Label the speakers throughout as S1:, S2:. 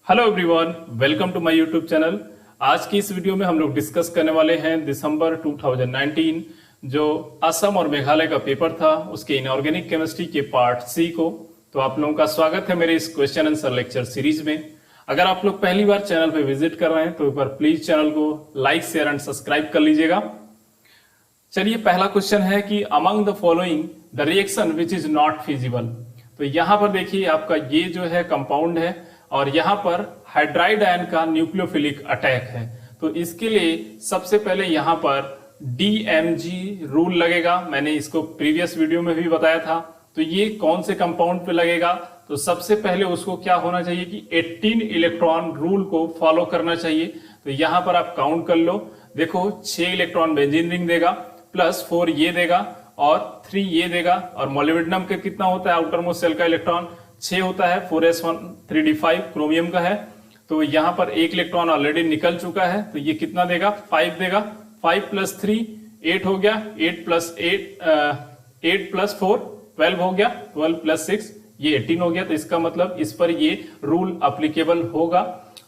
S1: Hello everyone, welcome to my YouTube channel. आज की इस वीडियो में हम लोग डिस्कस करने वाले हैं दिसंबर 2019 जो असम और मेघालय का पेपर था उसके इनऑर्गेनिक केमिस्ट्री के पार्ट सी को। तो आप लोगों का स्वागत है मेरे इस क्वेश्चन आंसर लेक्चर सीरीज में। अगर आप लोग पहली बार चैनल पे विजिट कर रहे हैं तो एक बार प्लीज चैनल को लाइक शेयर एंड सब्सक्राइब कर लीजिएगा। चलिए, पहला क्वेश्चन है कि among the following the reaction which is not feasible. तो यहाँ पर देखिए आपका ये जो है कंपाउंड है और यहाँ पर हाइड्राइड आयन का न्यूक्लियोफिलिक अटैक है। तो इसके लिए सबसे पहले यहाँ पर DMG रूल लगेगा। मैंने इसको प्रीवियस वीडियो में भी बताया था। तो ये कौन से कंपाउंड पे लगेगा? तो सबसे पहले उसको क्या होना चाहिए कि 18 इलेक्ट्रॉन रूल को फॉलो करना चाहिए। तो यहाँ पर आप काउंट कर लो, देखो 6 इलेक्ट्रॉन बेंजीन रिंग देगा, प्लस 4 ये देगा और 3 ये देगा। और मोलिब्डेनम का कितना होता है आउटर मोस्ट सेल का इलेक्ट्रॉन? 6 होता है। 4s1 3d5 क्रोमियम का है। तो यहाँ पर 1 इलेक्ट्रॉन ऑलरेडी निकल चुका है, तो ये कितना देगा? 5 देगा। 5 + 3 8 हो गया। 8 + 4 12 हो गया। 12 + 6 ये 18 हो गया। तो इसका मतलब इस पर ये रूल अप्लीकेबल होगा।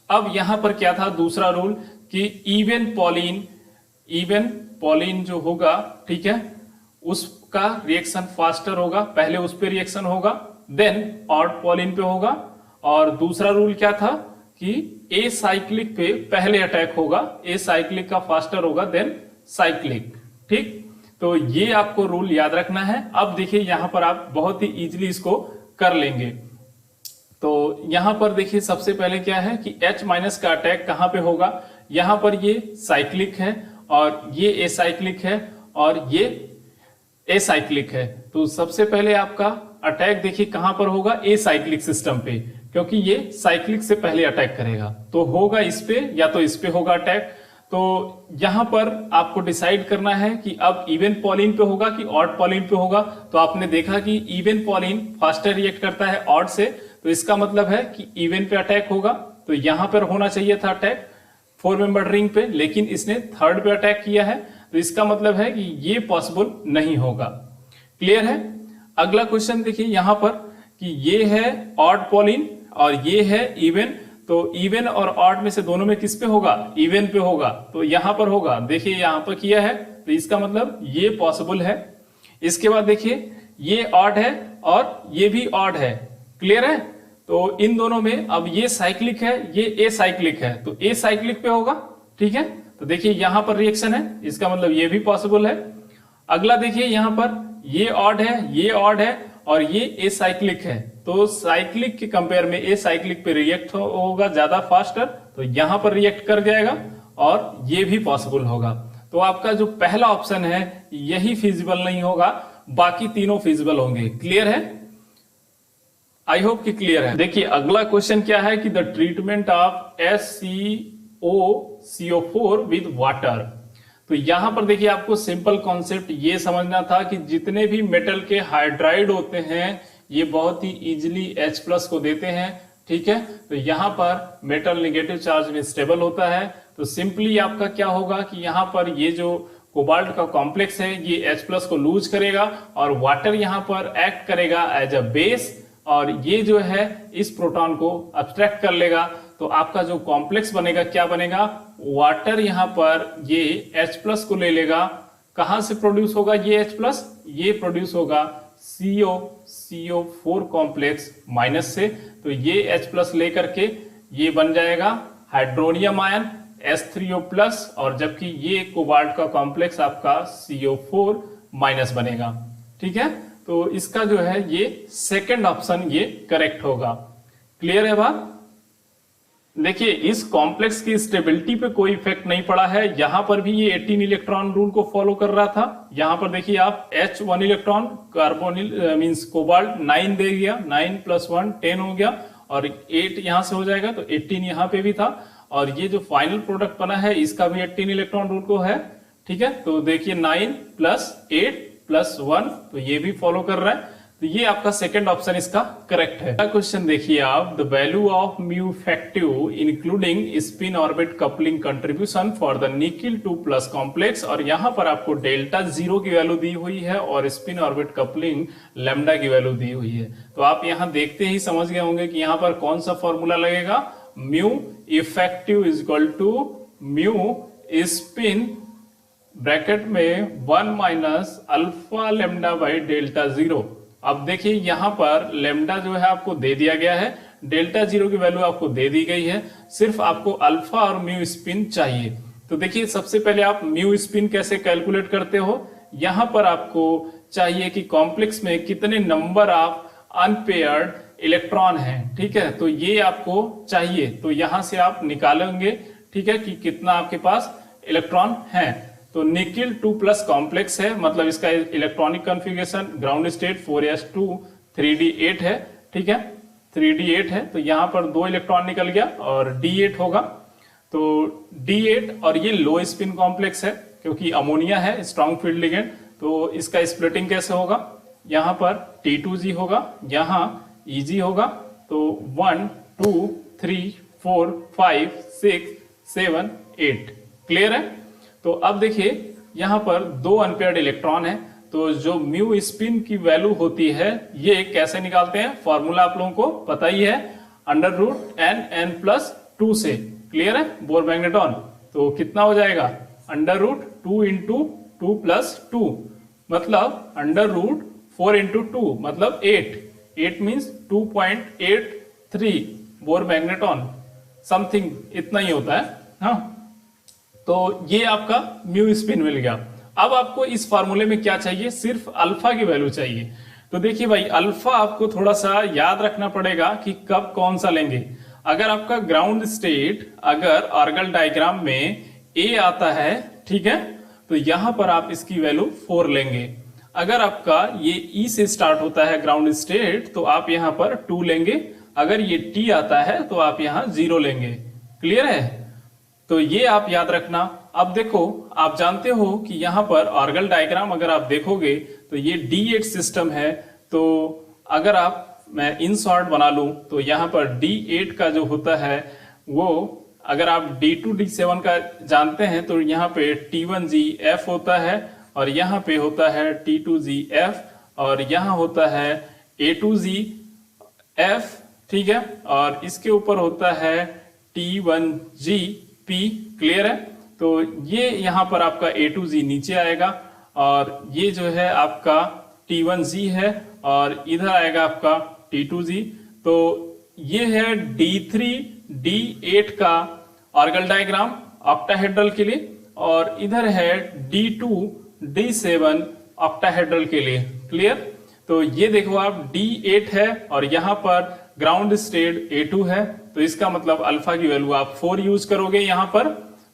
S1: अब यहाँ पर क्या था दूसरा रूल कि इवन पॉलीन जो होगा, ठीक है, उसका रिएक्शन फास्टर होगा। पहले उस पर रिएक्शन होगा, देन ऑड पॉलीन पे होगा। और दूसरा रूल क्या था कि ए साइक्लिक पे पहले अटैक होगा, ए साइक्लिक का फास्टर होगा, देन साइक्लिक। ठीक, तो ये आपको रूल याद रखना है। अब देखिए यहां पर आप बहुत ही इजीली इसको कर लेंगे। तो यहां पर देखिए सबसे पहले क्या है कि H- का अटैक कहां पे होगा? यहां पर ये साइक्लिक है और ये एसाइक्लिक है और ये एसाइक्लिक है। तो सबसे पहले आपका अटैक देखिए कहां पर होगा? एसाइक्लिक सिस्टम पे, क्योंकि ये साइक्लिक से पहले अटैक करेगा। तो होगा इस पे या तो इस पे होगा अटैक। तो यहां पर आपको डिसाइड करना है कि अब इवन पॉलीन पे होगा कि ऑड पॉलीन पे होगा। तो आपने देखा कि इवन पॉलीन फास्टर रिएक्ट करता है ऑड से, तो इसका मतलब है कि इवन पे अटैक होगा। तो यहां पर होना चाहिए था अटैक 4 मेंबर रिंग पे, लेकिन इसने थर्ड पे अटैक किया है। तो इसका मतलब है कि ये पॉसिबल नहीं होगा। क्लियर है? अगला क्वेश्चन देखिए यहां पर कि ये है ऑड पॉलीन और ये है इवन। तो इवन और ऑड में से दोनों में किस पे होगा? इवन पे होगा। तो यहां पर होगा, देखिए यहां पर किया है, तो इसका मतलब ये पॉसिबल है। इसके बाद देखिए ये ऑड है और ये भी ऑड है। क्लियर है? तो इन दोनों में अब ये साइक्लिक है, ये ए साइक्लिक है, तो ए साइक्लिक पे होगा। ठीक है, तो देखिए यहां पर रिएक्शन है, इसका मतलब ये भी पॉसिबल है। अगला देखिए यहां पर ये ऑड है, ये ऑड है और ये ए साइक्लिक है। तो साइक्लिक के कंपेयर में ए साइक्लिक पे रिएक्ट होगा ज्यादा फास्टर, तो यहां पर रिएक्ट कर जाएगा और ये भी पॉसिबल होगा। तो आपका जो पहला ऑप्शन है यही फिजिबल नहीं होगा, बाकी तीनों फिजिबल होंगे। क्लियर है? आई होप कि क्लियर है। देखिए अगला क्वेश्चन क्या है कि the treatment of SCO4 with water. तो यहां पर देखिए आपको सिंपल कॉन्सेप्ट ये समझना था कि जितने भी मेटल के हाइड्राइड होते हैं ये बहुत ही इजीली H+ को देते हैं। ठीक है, तो यहां पर मेटल नेगेटिव चार्ज में स्टेबल होता है। तो सिंपली आपका क्या होगा कि यहां पर ये जो कोबाल्ट का कॉम्प्लेक्स है ये H+ को लूज करेगा और वाटर यहां पर एक्ट करेगा एज अ बेस और ये जो है इस प्रोटॉन को अब्स्ट्रैक्ट कर लेगा। तो आपका जो कॉम्प्लेक्स बनेगा क्या बनेगा? वाटर यहां पर ये H+ को ले लेगा। कहां से प्रोड्यूस होगा ये H+? ये प्रोड्यूस होगा CO4 कॉम्प्लेक्स माइनस से। तो ये H+ लेकर के ये बन जाएगा हाइड्रोनियम आयन H3O+, और जबकि ये कोबाल्ट का कॉम्प्लेक्स आपका CO4 माइनस बनेगा। ठीक है, तो इसका जो है ये सेकंड ऑप्शन ये करेक्ट होगा। क्लियर है बात? देखिए इस कॉम्प्लेक्स की स्टेबिलिटी पे कोई इफेक्ट नहीं पड़ा है। यहां पर भी ये 18 इलेक्ट्रॉन रूल को फॉलो कर रहा था। यहां पर देखिए आप H1 electron carbonyl means cobalt 9 दे दिया, 9 + 1 10 हो गया और 8 यहां से हो जाएगा, तो 18 यहां पे भी था। और ये जो फाइनल प्रोडक्ट बना है इसका भी 18 इलेक्ट्रॉन रूल को है। ठीक है, तो देखिए 9 + 8 + 1, तो ये भी फॉलो कर रहा है। तो ये आपका सेकंड ऑप्शन इसका करेक्ट है। क्वेश्चन देखिए आप, the value of mu effective including spin orbit coupling contribution for the nickel 2+ complex. और यहां पर आपको डेल्टा 0 की वैल्यू दी हुई है और स्पिन ऑर्बिट कपलिंग लैम्डा की वैल्यू दी हुई है। तो आप यहां देखते ही समझ गए होंगे कि यहां पर कौन सा फॉर्मूला लगेगा? Mu effective is equal to mu spin bracket में 1 minus alpha lambda by delta zero. अब देखिए यहां पर लेमडा जो है आपको दे दिया गया है, डेल्टा जीरो की वैल्यू आपको दे दी गई है, सिर्फ आपको अल्फा और म्यू स्पिन चाहिए। तो देखिए सबसे पहले आप म्यू स्पिन कैसे कैलकुलेट करते हो, यहां पर आपको चाहिए कि कॉम्प्लेक्स में कितने नंबर ऑफ अनपेयर्ड इलेक्ट्रॉन है, ठीक है, तो ये आपको चाहिए। तो यहां से आप निकालेंगे, ठीक है, कि कितना आपके पास इलेक्ट्रॉन है। तो निकिल 2+ कॉम्प्लेक्स है, मतलब इसका electronic configuration ground state 4s2 3d8 है, ठीक है, 3d8 है। तो यहां पर 2 इलेक्ट्रॉन निकल गया और d8 होगा। तो d8 और ये लो स्पिन कॉम्प्लेक्स है क्योंकि अमोनिया है, स्ट्रॉन्ग फील्ड लिगेंड। तो इसका स्प्लिटिंग कैसे होगा, यहां पर T2G होगा, यहां EG होगा। तो 1 2 3 4 5 6 7 8 क्लियर है। तो अब देखिए यहां पर 2 अनपेयर्ड इलेक्ट्रॉन है, तो जो म्यू स्पिन की वैल्यू होती है ये कैसे निकालते हैं, फॉर्मूला आप लोगों को पता ही है, √n+2 से। क्लियर है, बोर मैग्नेटॉन। तो कितना हो जाएगा, √2 × 2 + 2 मतलब √4 × 2 मतलब 8 मीन्स 2.83 बोर मैग्नेटॉन, समथिंग इतना ही होता है। हाँ, तो ये आपका म्यू स्पिन मिल गया। अब आपको इस फार्मूले में क्या चाहिए, सिर्फ अल्फा की वैल्यू चाहिए। तो देखिए भाई, अल्फा आपको थोड़ा सा याद रखना पड़ेगा कि कब कौन सा लेंगे। अगर आपका ग्राउंड स्टेट अगर ऑर्गल डायग्राम में ए आता है, ठीक है, तो यहां पर आप इसकी वैल्यू 4 लेंगे। अगर आपका ये ई से स्टार्ट होता है ग्राउंड स्टेट तो आप यहां पर 2 लेंगे। अगर ये टी आता है तो आप यहां 0 लेंगे। क्लियर है, तो ये आप याद रखना। अब देखो, आप जानते हो कि यहां पर ऑर्गल डायग्राम अगर आप देखोगे तो ये D8 सिस्टम है। तो अगर आप, मैं इन शॉर्ट बना लूं तो यहां पर D8 का जो होता है वो, अगर आप D2 D7 का जानते हैं तो यहाँ पे T1GF होता है और यहाँ पे होता है T2GF और यहाँ होता है A2GF, ठीक है, और इसके ऊपर होता है T1GP। क्लियर है, तो ये यहाँ पर आपका A2G नीचे आएगा और ये जो है आपका T1G है और इधर आएगा आपका T2G। तो ये है D3 D8 का ऑर्गल डायग्राम ऑक्टाहेड्रल के लिए और इधर है D2 D7 ऑक्टाहेड्रल के लिए। क्लियर, तो ये देखो आप D8 है और यहां पर ग्राउंड स्टेट A2 है, तो इसका मतलब अल्फा की वैल्यू आप 4 यूज करोगे यहां पर।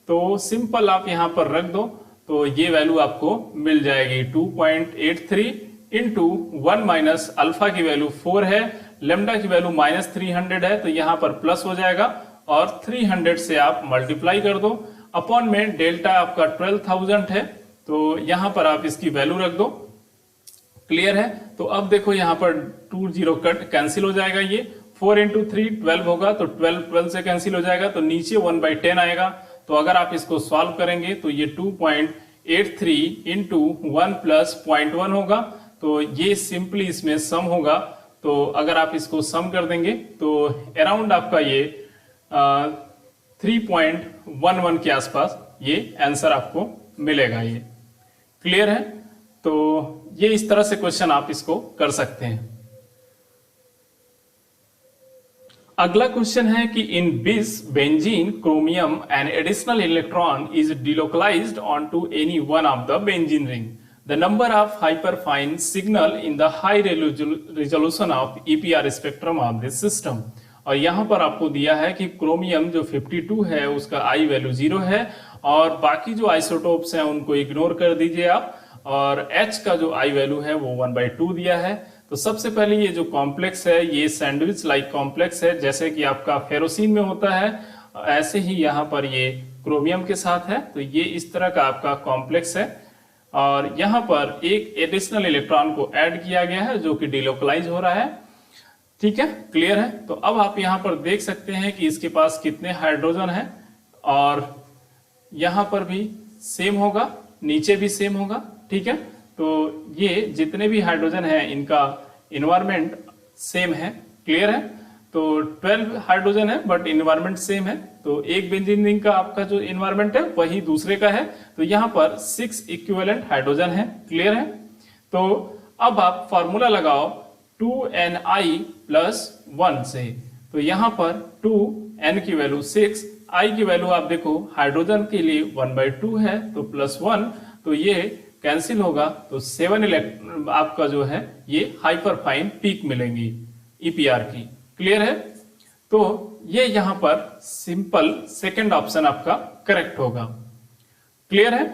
S1: तो सिंपल आप यहां पर रख दो तो ये वैल्यू आपको मिल जाएगी 2.83 इंटू 1 माइनस अल्फा की वैल्यू 4 है, लेमडा की वैल्यू -300 है, तो यहां पर प्लस हो जाएगा और 300 से आप मल्टीप्लाई कर दो। अपॉन में डेल्टा आपका 12,000 है, तो यहां पर आप इसकी वैल्यू रख दो। क्लियर है, तो अब देखो यहां पर 2 0 कट कैंसिल हो जाएगा, ये 4 × 3 12 होगा तो 12 से कैंसिल हो जाएगा, तो नीचे 1/10 आएगा। तो अगर आप इसको सॉल्व करेंगे तो ये 2.83 × 1 + 0.1 होगा। तो ये सिंपली इसमें सम होगा, तो अगर आप इसको सम कर देंगे तो अराउंड आपका ये 3.11 के आसपास ये आंसर आपको मिलेगा। ये क्लियर है, तो ये इस तरह से क्वेश्चन आप इसको कर सकते हैं। अगला क्वेश्चन है कि in bis benzene chromium an additional electron is delocalised onto any one of the benzene ring, the number of hyperfine signal in the high resolution of EPR spectrum of this system. और यहां पर आपको दिया है कि chromium जो 52 है उसका आई वैल्यू 0 है और बाकी जो आइसोटोप्स हैं उनको इग्नोर कर दीजिए आप, और H का जो आई वैल्यू है वो 1/2 दिया है। तो सबसे पहले ये जो कॉम्प्लेक्स है ये सैंडविच लाइक कॉम्प्लेक्स है, जैसे कि आपका फेरोसिन में होता है ऐसे ही यहाँ पर ये क्रोमियम के साथ है। तो ये इस तरह का आपका कॉम्प्लेक्स है और यहाँ पर एक एडिशनल इलेक्ट्रॉन को ऐड किया गया है जो कि डिलोकलाइज हो रहा है। ठीक है, क्लियर है। तो अब आप यहाँ पर देख सकते हैं कि इसके पास कितने हाइड्रोजन है और यहाँ पर भी सेम होगा, नीचे भी सेम होगा। ठीक है, तो ये जितने भी हाइड्रोजन है इनका इन्वायरमेंट सेम है। क्लियर है, तो 12 हाइड्रोजन है बट इन्वायरमेंट सेम है, तो एक बेंजीन रिंग का आपका जो इन्वायरमेंट है वही दूसरे का है, तो यहाँ पर 6 इक्विवेलेंट हाइड्रोजन है। क्लियर है? तो अब आप फॉर्मूला लगाओ 2ni प्लस 1 से, तो यहाँ पर 2n की वैल्यू 6, i की वैल्यू आप देखो हाइड्रोजन के लिए 1/2 है, तो प्लस 1, तो ये कैंसिल होगा, तो 7 इलेक्ट्रॉन आपका जो है ये हाइपरफाइन पीक मिलेंगी ईपीआर की। क्लियर है? तो ये यहां पर सिंपल सेकंड ऑप्शन आपका करेक्ट होगा। क्लियर है?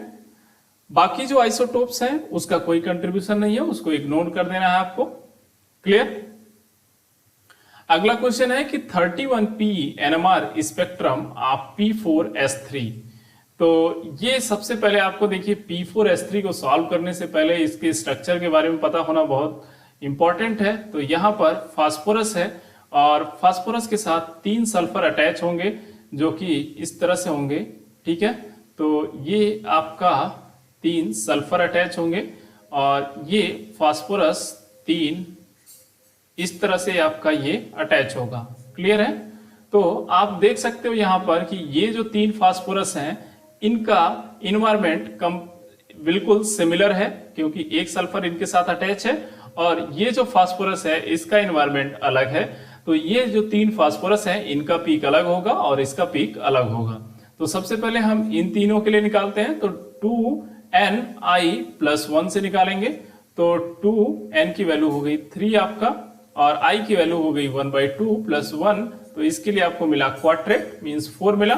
S1: बाकी जो आइसोटोप्स हैं उसका कोई कंट्रीब्यूशन नहीं है, उसको इग्नोर कर देना है आपको। क्लियर? अगला क्वेश्चन है कि 31p NMR spectrum of P4S3। तो ये सबसे पहले आपको देखिए P4S3 को सॉल्व करने से पहले इसके स्ट्रक्चर के बारे में पता होना बहुत इंपॉर्टेंट है। तो यहाँ पर फास्फोरस है और फास्फोरस के साथ 3 सल्फर अटैच होंगे जो कि इस तरह से होंगे। ठीक है, तो ये आपका 3 सल्फर अटैच होंगे और ये फास्फोरस 3 इस तरह से आपका ये अटैच होगा। क्लियर है? तो आप देख सकते हो यहाँ पर कि ये जो 3 फास्फोरस हैं इनका इन्वायरमेंट बिल्कुल सिमिलर है क्योंकि एक सल्फर इनके साथ अटैच है, और ये जो फास्फोरस है इसका इन्वायरमेंट अलग है। तो ये जो 3 फास्फोरस हैं इनका पीक अलग होगा और इसका पीक अलग होगा। तो सबसे पहले हम इन तीनों के लिए निकालते हैं, तो 2ni प्लस 1 से निकालेंगे, तो 2n की वैल्यू हो गई 3 आपका और i की वैल्यू हो गई 1/2 प्लस 1, तो इसके लिए आपको मिला क्वाड्रेट मींस 4 मिला।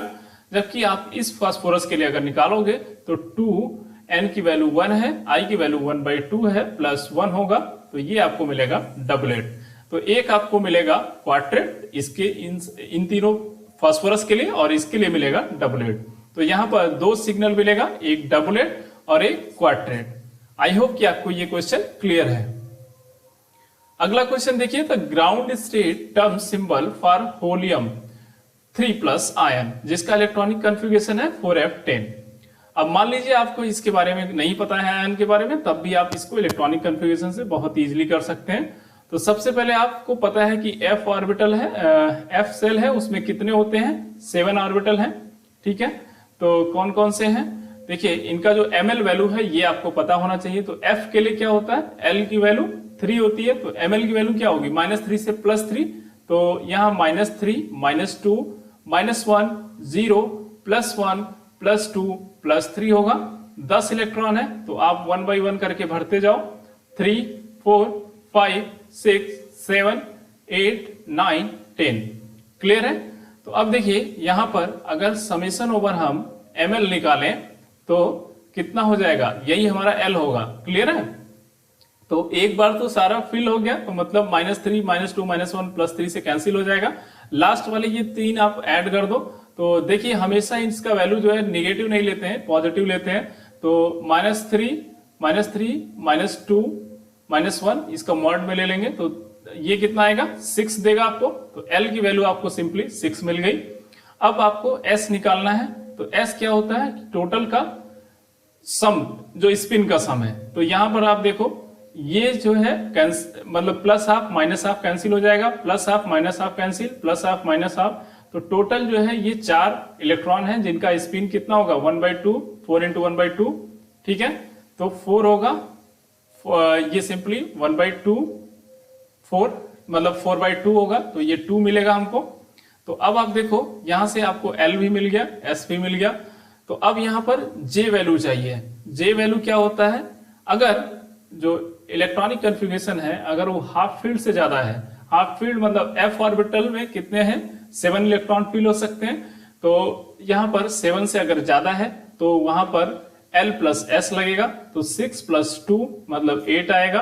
S1: जबकि आप इस फास्फोरस के लिए अगर निकालोगे तो 2n की वैल्यू 1 है, i की वैल्यू 1/2 है, प्लस 1 होगा, तो ये आपको मिलेगा डबलेट। तो एक आपको मिलेगा क्वाड्रेट इसके इन तीनों फास्फोरस के लिए और इसके लिए मिलेगा डबलेट। तो यहां पर 2 सिग्नल मिलेगा, एक डबलेट और एक क्वाड्रेट। आई होप कि आपको ये क्वेश्चन क्लियर है। अगला क्वेश्चन देखिए, the ground state term symbol for holmium 3+ ion जिसका इलेक्ट्रॉनिक कॉन्फ़िगरेशन है 4f10। अब मान लीजिए आपको इसके बारे में नहीं पता है आयन के बारे में, तब भी आप इसको इलेक्ट्रॉनिक कॉन्फ़िगरेशन से बहुत इजीली कर सकते हैं। तो सबसे पहले आपको पता है कि f ऑर्बिटल है, f सेल है, उसमें कितने होते हैं 7 ऑर्बिटल हैं। ठीक है, तो कौन कौन से हैं देखिए, इनका जो ml वैल्यू है ये आपको पता होना चाहिए। तो f के लिए क्या होता है, l की वैल्यू 3 होती है, तो ml की वैल्यू क्या होगी -3 से +3, तो यहाँ -3 -2 -1 0 +1 +2 +3 होगा। 10 इलेक्ट्रॉन है तो आप 1 by 1 करके भरते जाओ, 3 4 5 6 7 8 9 10। क्लियर है? तो अब देखिए यहां पर अगर समेशन ओवर हम ml निकालें तो कितना हो जाएगा, यही हमारा l होगा। क्लियर है? तो एक बार तो सारा फिल हो गया, तो मतलब -3 -2 -1 +3 से कैंसिल हो जाएगा। लास्ट वाले ये 3 आप ऐड कर दो, तो देखिए हमेशा इसका वैल्यू जो है नेगेटिव नहीं लेते हैं, पॉजिटिव लेते हैं। तो -3 -2 -1 इसका मॉड में ले लेंगे, तो ये कितना आएगा 6 देगा आपको। तो l की वैल्यू आपको सिंपली 6 मिल गई। अब आपको s निकालना है, तो s क्या होता है, टोटल का सम, जो स्पिन का सम है। तो यहां पर आप देखो ये जो है मतलब plus half minus half cancel हो जाएगा, plus half minus half cancel, plus half minus half, तो टोटल जो है ये 4 इलेक्ट्रॉन हैं जिनका स्पिन कितना होगा 1/2, 4 × 1/2। ठीक है, तो 4 होगा, ये सिंपली 1/2 4 मतलब 4/2 होगा, तो ये 2 मिलेगा हमको। तो अब आप देखो यहां से आपको L भी मिल गया, S भी मिल गया। तो अब यहां पर J वैल्यू चाहिए। J वैल्यू क्या होता है, अगर जो इलेक्ट्रॉनिक कॉन्फ़िगरेशन है अगर वो हाफ फील्ड से ज्यादा है, हाफ फील्ड मतलब f ऑर्बिटल में कितने हैं 7 इलेक्ट्रॉन फील हो सकते हैं, तो यहां पर 7 से अगर ज्यादा है तो वहां पर L + S लगेगा, तो 6 + 2 मतलब 8 आएगा।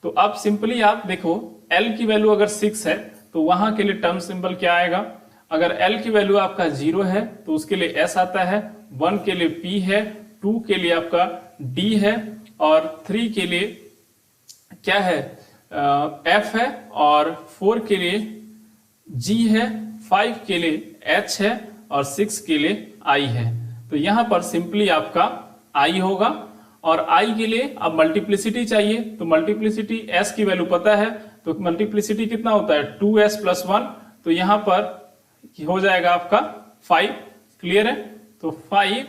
S1: तो अब सिंपली आप देखो L की वैल्यू अगर 6 है तो वहां के लिए टर्म सिंबल क्या आएगा, अगर L की वैल्यू आपका 0 है तो उसके लिए S आता है, 1 के लिए P है, 2 के लिए आपका D है और 3 के लिए क्या है F है और 4 के लिए G है, 5 के लिए H है और 6 के लिए I है। तो यहां पर सिंपली आपका I होगा और I के लिए अब मल्टीप्लिसिटी चाहिए, तो मल्टीप्लिसिटी S की वैल्यू पता है, तो मल्टीप्लिसिटी कितना होता है 2S + 1, तो यहां पर हो जाएगा आपका 5। क्लियर है? तो 5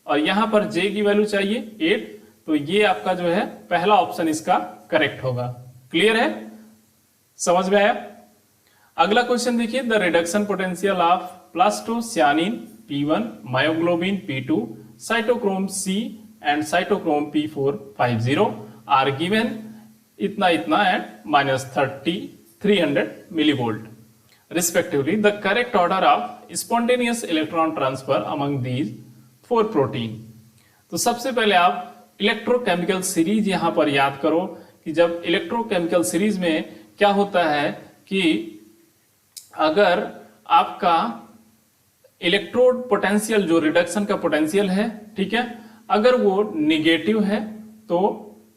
S1: और यहां पर J की वैल्यू चाहिए 8, तो ये आपका जो है पहला ऑप्शन इसका करेक्ट होगा। क्लियर है? समझ में आया? अगला क्वेश्चन देखिए, the reduction potential of plastocyanin P1, myoglobin P2, cytochrome C and cytochrome P450 are given इतना इतना and -300 millivolt respectively. The correct order of spontaneous electron transfer among these 4 protein. तो सबसे पहले आप इलेक्ट्रोकेमिकल सीरीज यहां पर याद करो कि जब इलेक्ट्रोकेमिकल सीरीज में क्या होता है कि अगर आपका इलेक्ट्रोड पोटेंशियल जो रिडक्शन का पोटेंशियल है, ठीक है, अगर वो निगेटिव है तो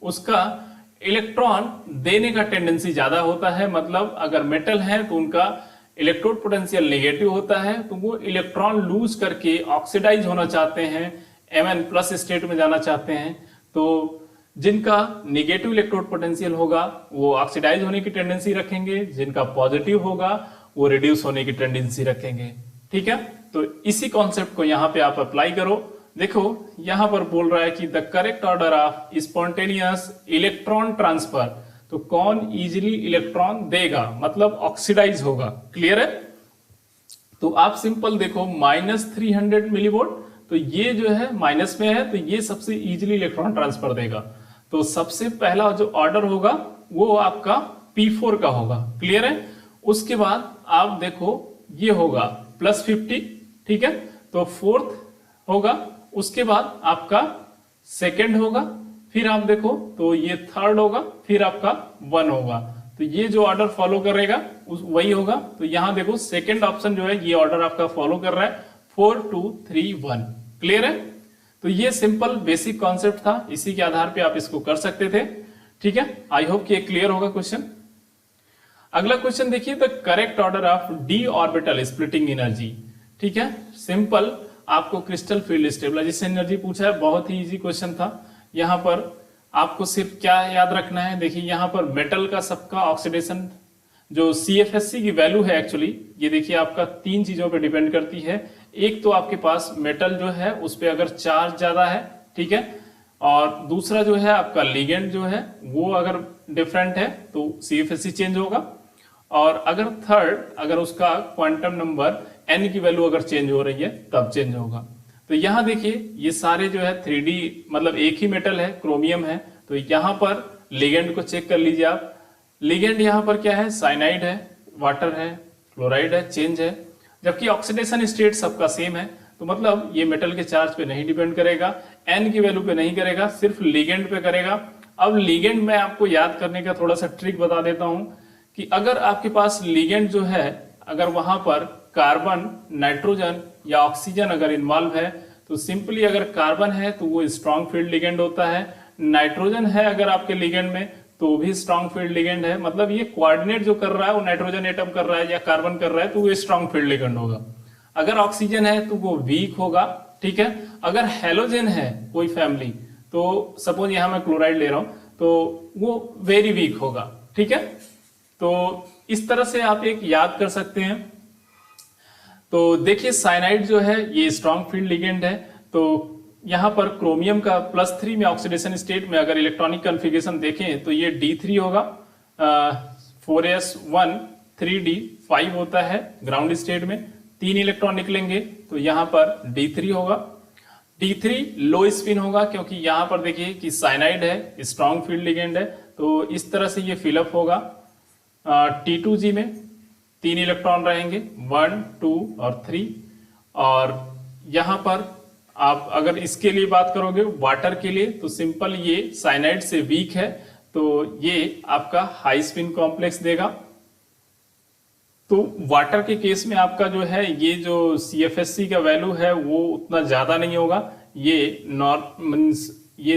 S1: उसका इलेक्ट्रॉन देने का टेंडेंसी ज्यादा होता है। मतलब अगर मेटल है तो उनका इलेक्ट्रोड पोटेंशियल नेगेटिव होता है, तो वो इलेक्ट्रॉन लूज करके ऑक्सीडाइज होना चाहते हैं, Mn+ स्टेट में जाना चाहते हैं। तो जिनका नेगेटिव इलेक्ट्रोड पोटेंशियल होगा वो ऑक्सीडाइज होने की टेंडेंसी रखेंगे, जिनका पॉजिटिव होगा वो रिड्यूस होने की टेंडेंसी रखेंगे। ठीक है, तो इसी कॉन्सेप्ट को यहाँ पे आप अप्लाई करो। देखो यहां पर बोल रहा है कि the correct order of spontaneous electron transfer, तो कौन इजीली इलेक्ट्रॉन देगा, मतलब ऑक्सीडाइज होगा। क्लियर है? तो आप सिंपल देखो -300 मिलीवोल्ट, तो ये जो है माइनस में है, तो ये सबसे इजीली इलेक्ट्रॉन ट्रांसफर देगा। तो सबसे पहला जो ऑर्डर होगा वो आपका P4 का होगा। क्लियर है? उसके बाद आप देखो ये होगा +50, ठीक है, तो 4th होगा। उसके बाद आपका सेकंड होगा, फिर आप देखो तो ये 3rd होगा, फिर आपका 1 होगा। तो ये जो ऑर्डर फॉलो करेगा वही होगा। तो यहां देखो सेकंड ऑप्शन जो है ये ऑर्डर आपका फॉलो कर रहा है 4 2 3 1। क्लियर है? तो ये सिंपल बेसिक कॉन्सेप्ट था, इसी के आधार पे आप इसको कर सकते थे। ठीक है, आई होप कि ये क्लियर होगा क्वेश्चन। अगला क्वेश्चन देखिए, the correct order of d orbital splitting energy. ठीक है, सिंपल आपको क्रिस्टल फील्ड स्टेबलाइजेशन एनर्जी पूछा है, बहुत ही इजी क्वेश्चन था। यहां पर आपको सिर्फ क्या याद रखना है, देखिए यहां पर मेटल का सबका ऑक्सीडेशन जो CFSC की वैल्यू है, एक्चुअली ये देखिए आपका 3 चीजों पे डिपेंड करती है। एक तो आपके पास मेटल जो है उस पर अगर चार्ज ज्यादा है, ठीक है, और दूसरा जो है आपका लिगेंड जो है वो अगर डिफरेंट है तो CFSC चेंज होगा, और अगर थर्ड अगर उसका क्वांटम नंबर n की वैल्यू अगर चेंज हो रही है तब चेंज होगा। तो यहां देखिए ये सारे जो है 3D मतलब एक ही मेटल है, क्रोमियम है। तो यहां पर लिगेंड को चेक कर लीजिए आप। लिगेंड यहां पर क्या है, साइनाइड है, वाटर है, क्लोराइड है, चेंज है, जबकि ऑक्सीडेशन स्टेट सबका सेम है। तो मतलब ये मेटल के चार्ज पे नहीं डिपेंड करेगा, n की वैल्यू पे नहीं करेगा, सिर्फ लिगेंड पे करेगा। अब लिगेंड में आपको याद करने का थोड़ा सा ट्रिक बता देता हूं कि अगर आपके पास लिगेंड जो है अगर वहां पर कार्बन, नाइट्रोजन या ऑक्सीजन अगर इन्वॉल्व है, तो सिंपली अगर कार्बन है तो वो स्ट्रॉन्ग फील्ड लिगेंड होता है, नाइट्रोजन है अगर आपके लिगेंड में तो भी स्ट्रॉन्ग फील्ड लिगेंड है। मतलब ये कोऑर्डिनेट जो कर रहा है वो नाइट्रोजन एटम कर रहा है या कार्बन कर रहा है तो वो स्ट्रॉन्ग फील्ड लिगेंड होगा। अगर ऑक्सीजन है तो वो वीक होगा। ठीक है, अगर हेलोजन है कोई फैमिली, तो सपोज यहां मैं क्लोराइड ले रहा हूं, तो वो वेरी वीक होगा। ठीक है, तो इस तरह से आप एक याद कर सकते हैं। तो देखिए साइनाइड जो है ये स्ट्रॉन्ग फील्ड लिगेंड है। तो यहां पर क्रोमियम का +3 में ऑक्सीडेशन स्टेट में अगर इलेक्ट्रॉनिक कॉन्फ़िगरेशन देखें तो ये D3 होगा, 4s1 3d5 होता है ग्राउंड स्टेट में, 3 इलेक्ट्रॉन निकलेंगे तो यहां पर D3 होगा। D3 लो स्पिन होगा क्योंकि यहां पर देखिए कि साइनाइड है, स्ट्रॉन्ग फील्ड लिगेंड है, तो इस तरह से ये फिलअप होगा। T2G में 3 इलेक्ट्रॉन रहेंगे, 1 2 और 3। और यहां पर आप अगर इसके लिए बात करोगे वाटर के लिए, तो सिंपल ये साइनाइड से वीक है तो ये आपका हाई स्पिन कॉम्प्लेक्स देगा। तो वाटर के केस में आपका जो है ये जो CFSC का वैल्यू है वो उतना ज्यादा नहीं होगा, ये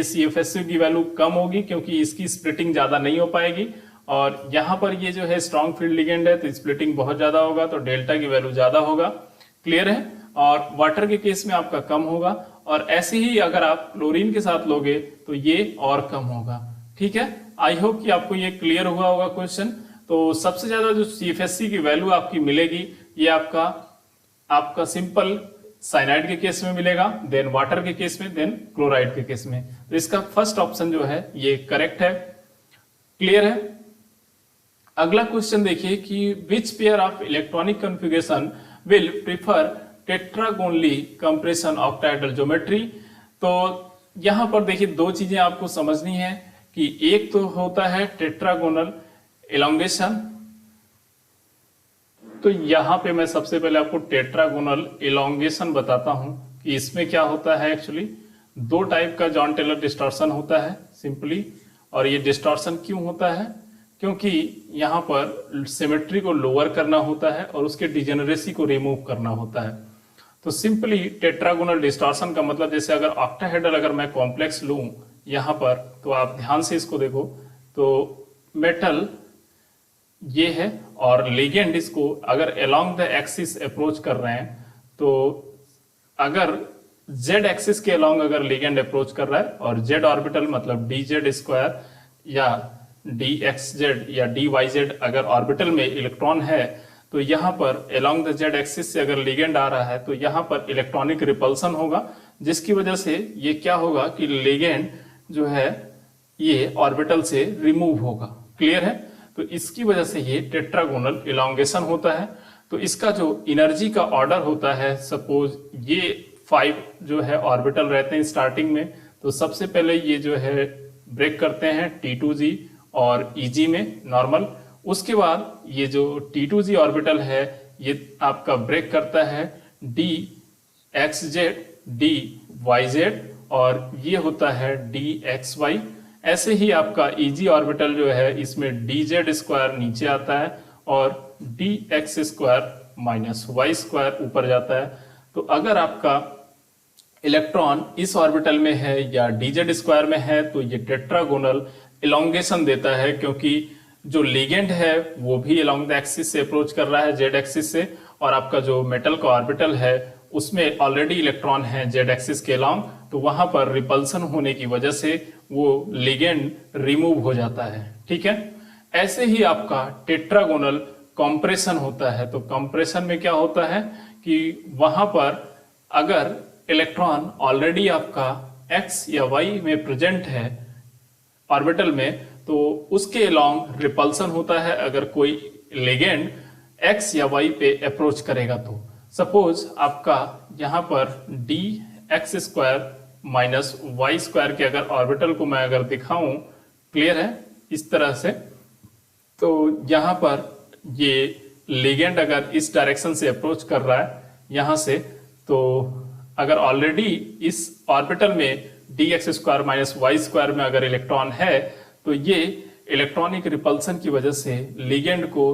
S1: CFSC की वैल्यू कम होगी क्योंकि इसकी स्प्लिटिंग ज्यादा नहीं हो पाएगी। और यहां पर ये जो है स्ट्रॉन्ग फील्ड लिगेंड है तो स्प्लिटिंग बहुत ज्यादा होगा, तो डेल्टा की वैल्यू ज्यादा होगा। क्लियर है? और वाटर के केस में आपका कम होगा, और ऐसे ही अगर आप क्लोरीन के साथ लोगे तो ये और कम होगा। ठीक है, आई होप कि आपको ये क्लियर हुआ होगा क्वेश्चन। तो सबसे ज्यादा जो CFSC की वैल्यू आपकी मिलेगी ये आपका आपका सिंपल साइनाइड के केस में मिलेगा, देन वाटर के केस में, देन क्लोराइड के केस में। तो इसका फर्स्ट ऑप्शन जो है ये करेक्ट है। क्लियर है। अगला क्वेश्चन देखिए कि which pair of electronic configuration will prefer tetragonally compression octahedral geometry. तो यहां पर देखिए दो चीजें आपको समझनी है कि एक तो होता है टेट्रागोनल एलोंगेशन। तो यहां पे मैं सबसे पहले आपको टेट्रागोनल एलोंगेशन बताता हूं कि इसमें क्या होता है। एक्चुअली दो टाइप का जॉन टेलर डिस्टॉर्शन होता है सिंपली। और ये डिस्टॉर्शन क्यों होता है? क्योंकि यहाँ पर सिमेट्री को लोअर करना होता है और उसके डिजेनरेसी को रिमूव करना होता है। तो सिंपली टेट्रागोनल डिस्टॉर्शन का मतलब, जैसे अगर ऑक्टाहेड्रल अगर मैं कॉम्प्लेक्स लूं यहाँ पर, तो आप ध्यान से इसको देखो, तो मेटल ये है और लिगेंड इसको अगर अलोंग द एक्सिस अप्रोच कर रहे हैं, तो अगर जेड एक्सिस के अलोंग अगर लिगेंड अप्रोच कर रहा है और जेड ऑर्बिटल मतलब डी जेड स्क्वायर या डी एक्स जेड या डी वाई जेड अगर ऑर्बिटल में इलेक्ट्रॉन है, तो यहाँ पर अलोंग द जेड एक्सिस से अगर लिगेंड आ रहा है तो यहाँ पर इलेक्ट्रॉनिक रिपल्सन होगा, जिसकी वजह से ये क्या होगा कि लिगेंड जो है ये ऑर्बिटल से रिमूव होगा। क्लियर है। तो इसकी वजह से ये टेट्रागोनल इलोंगेशन होता है। तो इसका जो एनर्जी का ऑर्डर होता है, सपोज ये 5 जो है ऑर्बिटल रहते हैं स्टार्टिंग में, तो सबसे पहले ये जो है ब्रेक करते हैं T2G और EG में नॉर्मल। उसके बाद ये जो T2G ऑर्बिटल है ये आपका ब्रेक करता है DXZ, DYZ और ये होता है DXY। ऐसे ही आपका EG ऑर्बिटल जो है इसमें DZ स्क्वायर नीचे आता है और DX square minus Y square ऊपर जाता है। तो अगर आपका इलेक्ट्रॉन इस ऑर्बिटल में है या DZ स्क्वायर में है तो ये टेट्रागोनल इलोंगेशन देता है, क्योंकि जो लिगेंड है वो भी अलोंग द एक्सिस से अप्रोच कर रहा है जेड एक्सिस से, और आपका जो मेटल का ऑर्बिटल है उसमें ऑलरेडी इलेक्ट्रॉन है जेड एक्सिस के अलोंग, तो वहां पर रिपल्सन होने की वजह से वो लिगेंड रिमूव हो जाता है। ठीक है। ऐसे ही आपका टेट्रागोनल कंप्रेशन होता है। तो कंप्रेशन में क्या होता है कि वहां पर अगर इलेक्ट्रॉन ऑलरेडी आपका एक्स या वाई में प्रेजेंट है ऑर्बिटल में, तो उसके अलोंग रिपल्सन होता है अगर कोई लिगेंड एक्स या वाई पे अप्रोच करेगा। तो सपोज आपका यहाँ पर d x square minus y square के अगर ऑर्बिटल को मैं अगर दिखाऊं, क्लियर है, इस तरह से, तो यहाँ पर ये लिगेंड अगर इस डायरेक्शन से अप्रोच कर रहा है यहाँ से, तो अगर ऑलरेडी इस ऑर्बिटल में d x square minus y square में अगर इलेक्ट्रॉन है, तो ये इलेक्ट्रॉनिक रिपल्सन की वजह से लिगेंड को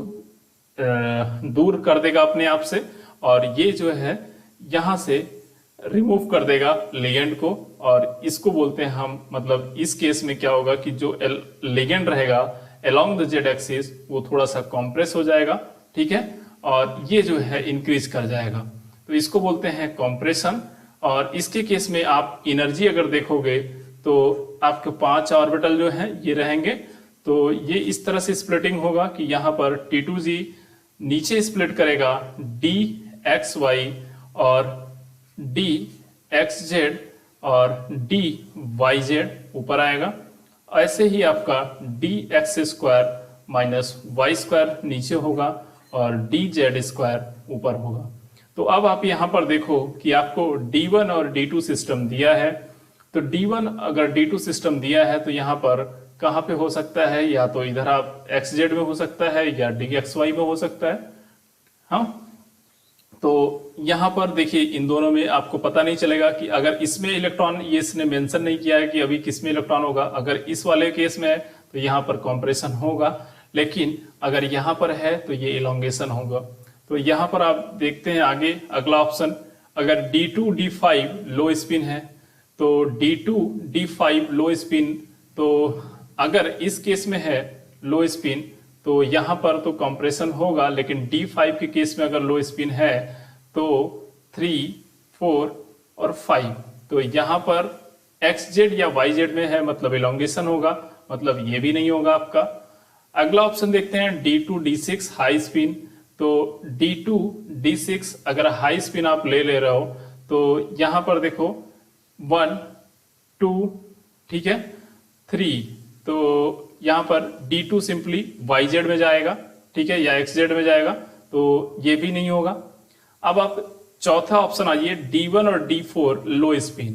S1: दूर कर देगा अपने आप से, और ये जो है यहां से रिमूव कर देगा लिगेंड को। और इसको बोलते हैं हम, मतलब इस केस में क्या होगा कि जो लिगेंड रहेगा अलोंग द जेड एक्सिस वो थोड़ा सा कॉम्प्रेस हो जाएगा। ठीक है। और ये जो है इंक्रीज कर जाएगा, तो इसको बोलते हैं कॉम्प्रेशन। और इसके केस में आप एनर्जी अगर देखोगे तो आपके 5 ऑर्बिटल जो हैं ये रहेंगे। तो ये इस तरह से स्प्लिटिंग होगा कि यहाँ पर T2G नीचे स्प्लिट करेगा DXY और DXZ और DYZ ऊपर आएगा। ऐसे ही आपका DX square minus y square नीचे होगा और DZ स्क्वायर ऊपर होगा। तो अब आप यहाँ पर देखो कि आपको D1 और D2 सिस्टम दिया है। तो D1 अगर D2 सिस्टम दिया है तो यहाँ पर कहाँ पे हो सकता है, या तो इधर आप XZ में हो सकता है या DXY में हो सकता है। हाँ, तो यहाँ पर देखिए इन दोनों में आपको पता नहीं चलेगा कि अगर इसमें इलेक्ट्रॉन, ये इसने मेंशन नहीं किया है कि अभी किसमें इलेक्ट्रॉन होगा। अगर इस वाले केस में है तो यहाँ पर कॉम्प्रेशन होगा, लेकिन अगर यहाँ पर है तो ये इलोंगेशन होगा। तो यहाँ पर आप देखते हैं आगे अगला ऑप्शन, अगर D2 D5 लो स्पिन है तो D2 D5 लो स्पिन, तो अगर इस केस में है लो स्पिन तो यहाँ पर तो कंप्रेशन होगा, लेकिन D5 के केस में अगर लो स्पिन है तो 3, 4 और 5, तो यहाँ पर XZ या YZ में है मतलब इलोंगेशन होगा, मतलब ये भी नहीं होगा आपका। अगला ऑप्शन देखते हैं D2 D6 हाई स्पिन। तो D2 D6 अगर हाई स्पिन आप ले रहे हो तो यहां पर देखो 1 2 ठीक है 3, तो यहां पर D2 सिंपली YZ में जाएगा, ठीक है, या XZ में जाएगा, तो ये भी नहीं होगा। अब आप चौथा ऑप्शन आइए D1 और D4 लो स्पिन।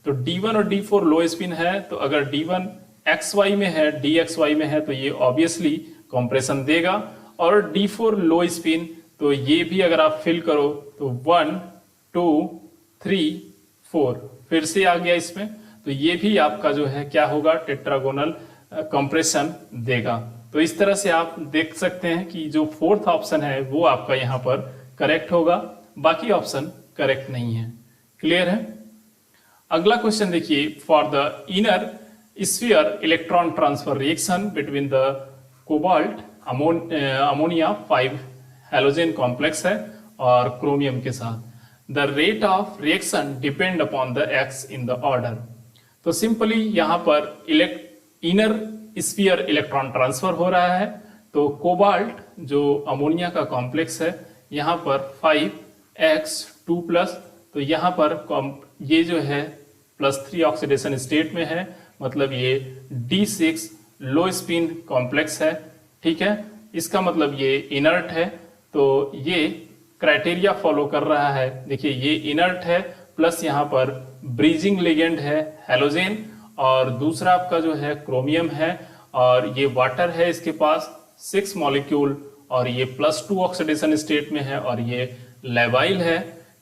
S1: तो D1 और D4 लो स्पिन है, तो अगर D1 XY में है, DXY में है, तो ये ऑब्वियसली कंप्रेशन देगा। और D4 लो स्पिन, तो ये भी अगर आप फिल करो तो 1 2 3 4 फिर से आ गया इसमें, तो ये भी आपका जो है क्या होगा, टेट्रागोनल कंप्रेशन देगा। तो इस तरह से आप देख सकते हैं कि जो फोर्थ ऑप्शन है वो आपका यहाँ पर करेक्ट होगा, बाकी ऑप्शन करेक्ट नहीं है। क्लियर है? अगला क्वेश्चन देखिए, for the inner sphere electron transfer reaction between the cobalt ammonia 5 halogen complex है और क्रोमियम के साथ, the rate of reaction depend upon the x in the order. तो सिंपली यहाँ पर इनर स्फीयर इलेक्ट्रॉन ट्रांसफर हो रहा है, तो कोबाल्ट जो अमोनिया का कॉम्प्लेक्स है यहाँ पर 5x2+, तो यहाँ पर ये जो है +3 ऑक्सीडेशन स्टेट में है, मतलब ये D6 लो स्पिन कॉम्प्लेक्स है, ठीक है, इसका मतलब ये इनर्ट है। तो ये क्राइटेरिया फॉलो कर रहा है, देखिए ये इनर्ट है, प्लस यहाँ पर ब्रीजिंग लिगेंड है हेलोजेन, और दूसरा आपका जो है क्रोमियम है, और ये वाटर है इसके पास 6 मॉलिक्यूल, और ये +2 ऑक्सीडेशन स्टेट में है, और ये लेवाइल है।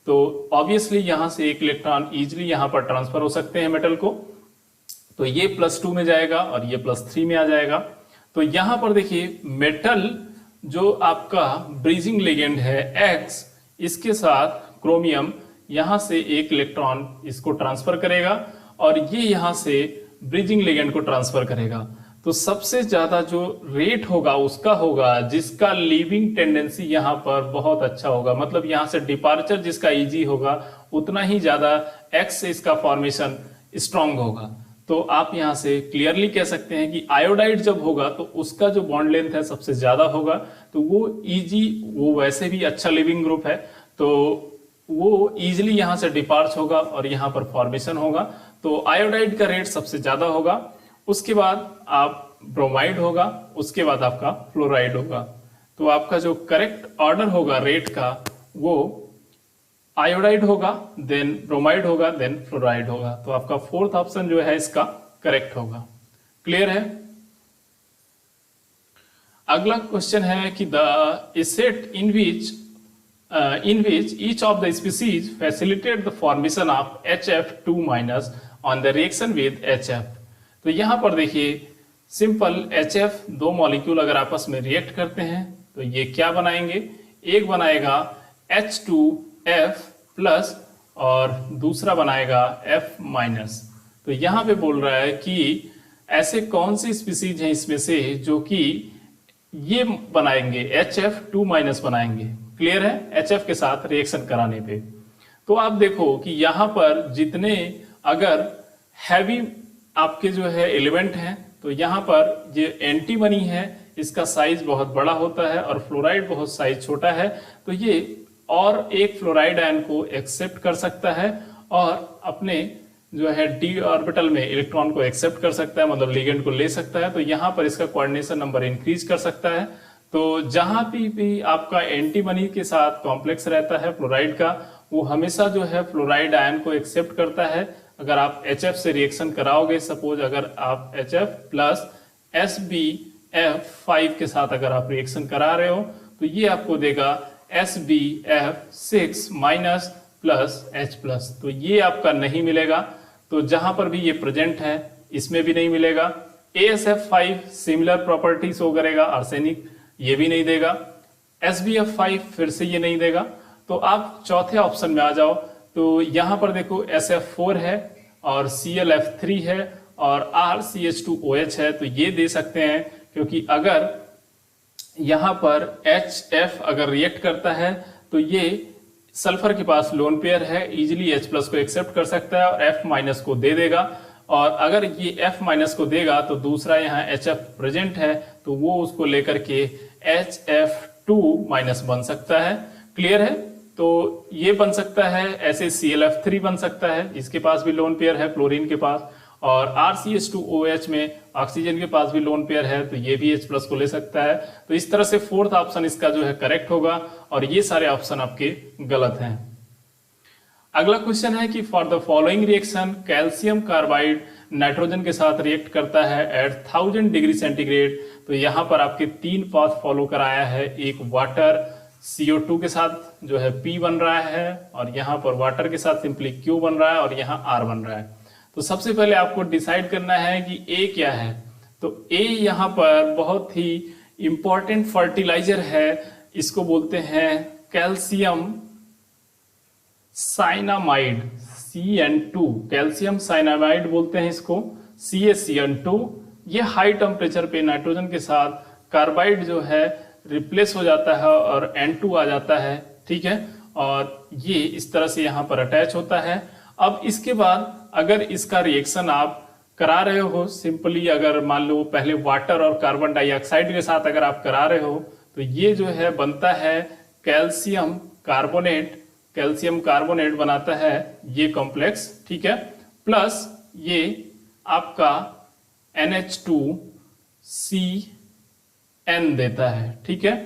S1: तो ऑब्वियसली यहाँ से एक इलेक्ट्रॉन इजिली यहाँ पर ट्रांसफर हो सकते हैं मेटल को, तो ये +2 में जाएगा और ये +3 में आ जाएगा। तो यहाँ पर देखिए मेटल जो आपका ब्रीजिंग लिगेंड है X, इसके साथ क्रोमियम यहाँ से एक इलेक्ट्रॉन इसको ट्रांसफर करेगा, और ये यहाँ से ब्रिजिंग लिगेंड को ट्रांसफर करेगा। तो सबसे ज्यादा जो रेट होगा उसका होगा जिसका लीविंग टेंडेंसी यहाँ पर बहुत अच्छा होगा, मतलब यहाँ से डिपार्चर जिसका इजी होगा उतना ही ज्यादा एक्स से इसका फॉर्मेशन स्ट्रांग होगा। तो आप यहाँ से क्लियरली कह सकते हैं कि आयोडाइड जब होगा तो उसका जो बॉन्ड लेंथ है सबसे ज्यादा होगा, तो वो इजी, वो वैसे भी अच्छा लिविंग ग्रुप है, तो वो इजिली यहाँ से डिपार्च होगा और यहाँ पर फॉर्मेशन होगा। तो आयोडाइड का रेट सबसे ज्यादा होगा, उसके बाद आप ब्रोमाइड होगा, उसके बाद आपका फ्लोराइड होगा। तो आपका जो करेक्ट ऑर्डर होगा रेट का वो आयोडाइड होगा, देन ब्रोमाइड होगा, देन फ्लोराइड होगा। तो आपका फोर्थ ऑप्शन जो है इसका करेक्ट होगा। क्लियर है? अगला क्वेश्चन है कि the asset in which each of the species facilitate the formation of HF2- on the reaction with HF। तो यहां पर देखिए सिंपल HF दो मॉलिक्यूल अगर आपस में रिएक्ट करते हैं तो ये क्या बनाएंगे, एक बनाएगा H2F+ और दूसरा बनाएगा F-। तो यहां पे बोल रहा है कि ऐसे कौन सी स्पीसीज हैं इसमें से जो कि ये बनाएंगे HF2- बनाएंगे। क्लियर है? HF के साथ रिएक्शन कराने पे। तो आप देखो कि यहां पर जितने अगर हैवी आपके जो है एलिमेंट हैं, तो यहां पर ये एंटीमनी है, इसका साइज बहुत बड़ा होता है और फ्लोराइड बहुत साइज छोटा है, तो ये और एक फ्लोराइड आयन को एक्सेप्ट कर सकता है और अपने जो है डी ऑर्बिटल में इलेक्ट्रॉन को एक्सेप्ट कर सकता है, मतलब लिगेंड को ले सकता है। तो यहाँ पर इसका कोऑर्डिनेशन नंबर इंक्रीज कर सकता है। तो जहां भी आपका एंटीमनी के साथ कॉम्प्लेक्स रहता है फ्लोराइड का, वो हमेशा जो है फ्लोराइड आयन को एक्सेप्ट करता है। अगर आप HF से रिएक्शन कराओगे, सपोज अगर आप HF प्लस SbF5 के साथ अगर आप रिएक्शन करा रहे हो तो ये आपको देगा SbF6- प्लस H+। तो ये आपका नहीं मिलेगा। तो जहां पर भी ये प्रेजेंट है इसमें भी नहीं मिलेगा। AsF5 सिमिलर प्रॉपर्टी शो करेगा, आर्सेनिक, ये भी नहीं देगा। SbF5 फिर से ये नहीं देगा। तो आप चौथे ऑप्शन में आ जाओ। तो यहां पर देखो SF4 है और ClF3 है और RCH2OH है, तो ये दे सकते हैं, क्योंकि अगर यहां पर HF अगर रिएक्ट करता है तो ये सल्फर के पास लोन पेयर है, इजिली H+ को एक्सेप्ट कर सकता है और F- को दे देगा। और अगर ये F- को देगा तो दूसरा यहाँ HF प्रेजेंट है, तो वो उसको लेकर के HF CF2- बन सकता है। क्लियर है? तो ये बन सकता है, ऐसे ClF3 बन सकता है, इसके पास भी लोन पेयर है क्लोरीन के पास, और RCH2OH में ऑक्सीजन के पास भी लोन पेयर है, तो ये भी H+ को ले सकता है। तो इस तरह से फोर्थ ऑप्शन इसका जो है करेक्ट होगा, और ये सारे ऑप्शन आपके गलत हैं। अगला क्वेश्चन है कि for the following reaction calcium carbide nitrogen के साथ रिएक्ट करता है एट 1000 डिग्री सेंटीग्रेड। तो यहाँ पर आपके 3 पाथ फॉलो कराया है। एक वाटर CO2 के साथ जो है P बन रहा है, और यहाँ पर वाटर के साथ सिंपली Q बन रहा है, और यहाँ R बन रहा है। तो सबसे पहले आपको डिसाइड करना है कि A क्या है। तो A यहाँ पर बहुत ही इंपॉर्टेंट फर्टिलाइजर है, इसको बोलते हैं calcium cyanamide, CN2, calcium cyanamide बोलते हैं इसको, CaCN2। ये हाई टेम्परेचर पे नाइट्रोजन के साथ कार्बाइड जो है रिप्लेस हो जाता है और N2 आ जाता है, ठीक है, और ये इस तरह से यहाँ पर अटैच होता है। अब इसके बाद अगर इसका रिएक्शन आप करा रहे हो, सिंपली अगर मान लो पहले वाटर और कार्बन डाइऑक्साइड के साथ अगर आप करा रहे हो, तो ये जो है बनता है कैल्शियम कार्बोनेट, कैल्शियम कार्बोनेट बनाता है ये कॉम्प्लेक्स, ठीक है, प्लस ये आपका NH2CN देता है, ठीक है।